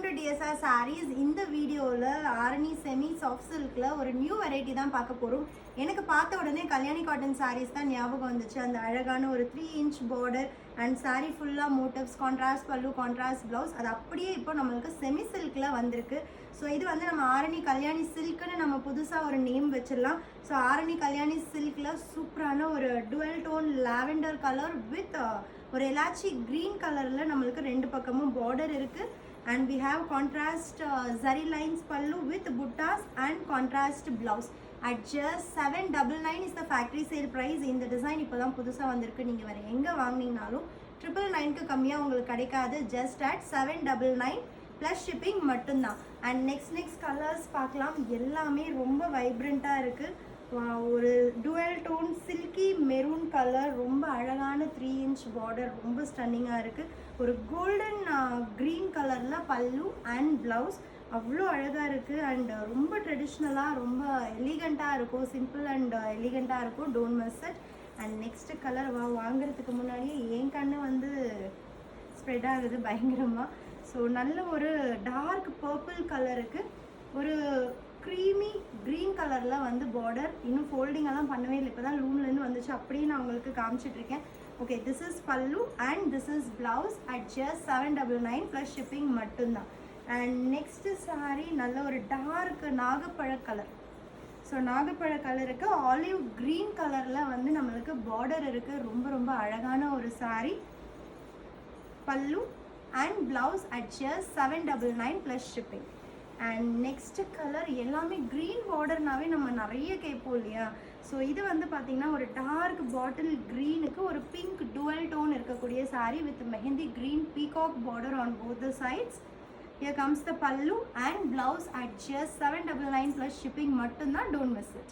Welcome to TSR saris. இந்த வீடியோவில் Arani semi soft சில்கில் ஒரு நியூ வெரைட்டி தான் பார்க்க போகிறோம். எனக்கு பார்த்த உடனே கல்யாணி காட்டன் சாரீஸ் தான் ஞாபகம் வந்துச்சு. அந்த அழகான ஒரு 3 inch பார்டர் அண்ட் சாரீ ஃபுல்லாக மோட்டிவ்ஸ், கான்ட்ராஸ்ட் பல்லு, கான்ட்ராஸ்ட் ப்ளவுஸ். அது அப்படியே இப்போ நம்மளுக்கு செமி சில்கில் வந்திருக்கு. ஸோ இது வந்து நம்ம ஆரணி கல்யாணி சில்க்குன்னு நம்ம புதுசாக ஒரு நேம் வச்சிடலாம். ஸோ ஆரணி கல்யாணி சில்கில் சூப்பரான ஒரு dual tone lavender colour with ஒரு எலாச்சி க்ரீன் கலரில் நம்மளுக்கு ரெண்டு பக்கமும் பார்டர் இருக்குது. And we have contrast zari lines pallu with buttas and contrast blouse at just 799 is the factory sale price. இந்த டிசைன் இப்போ தான் புதுசாக வந்திருக்கு. நீங்கள் வேறு எங்கே வாங்கினீங்கனாலும் 999க்கு கம்மியாக உங்களுக்கு கிடைக்காது. ஜஸ்ட் அட் 799 ப்ளஸ் ஷிப்பிங் மட்டும்தான். அண்ட் நெக்ஸ்ட் கலர்ஸ் பார்க்கலாம். எல்லாமே ரொம்ப வைப்ரண்ட்டாக இருக்குது. ஒரு dual tone silky maroon colour, ரொம்ப அழகான 3 inch பார்டர், ரொம்ப ஸ்டன்னிங்காக இருக்குது. ஒரு கோல்டன் க்ரீன் கலரில் பல்லு அண்ட் ப்ளவுஸ் அவ்வளோ அழகாக இருக்குது. அண்ட் ரொம்ப ட்ரெடிஷ்னலாக ரொம்ப எலிகண்ட்டாக இருக்கும். சிம்பிள் அண்ட் எலிகண்ட்டாக இருக்கும். Don't miss it. And next colour வாங்குறதுக்கு முன்னாடியே என் கண்ணு வந்து ஸ்ப்ரெட் ஆகுது பயங்கரமாக. ஸோ நல்ல ஒரு டார்க் பர்பிள் கலருக்கு ஒரு க்ரீமி க்ரீன் கலரில் வந்து பார்டர். இன்னும் ஃபோல்டிங்கெல்லாம் பண்ணவே இல்லை, இப்போ தான் லூம்லேருந்து வந்துச்சு. அப்படியே நான் உங்களுக்கு காமிச்சிட்ருக்கேன். ஓகே, திஸ் இஸ் பல்லு and this is blouse at just 799 plus shipping மட்டும்தான். அண்ட் நெக்ஸ்ட்டு சாரீ நல்ல ஒரு டார்க் நாகப்பழ கலர். ஸோ நாகப்பழ கலருக்கு ஆலிவ் க்ரீன் கலரில் வந்து நம்மளுக்கு பார்டர் இருக்குது. ரொம்ப அழகான ஒரு சாரீ. பல்லு and blouse at just 799 plus shipping. And next colour எல்லாமே க்ரீன் பார்டர்னாவே நம்ம நிறைய கேட்போம் இல்லையா. ஸோ இது வந்து பார்த்திங்கன்னா ஒரு டார்க் பாட்டில் க்ரீனுக்கு ஒரு பிங்க் டுவெல் டோன் இருக்கக்கூடிய sari with mehndi green peacock border on both the sides. Here comes the pallu and blouse at just 799 plus shipping மட்டும்தான். Don't miss it.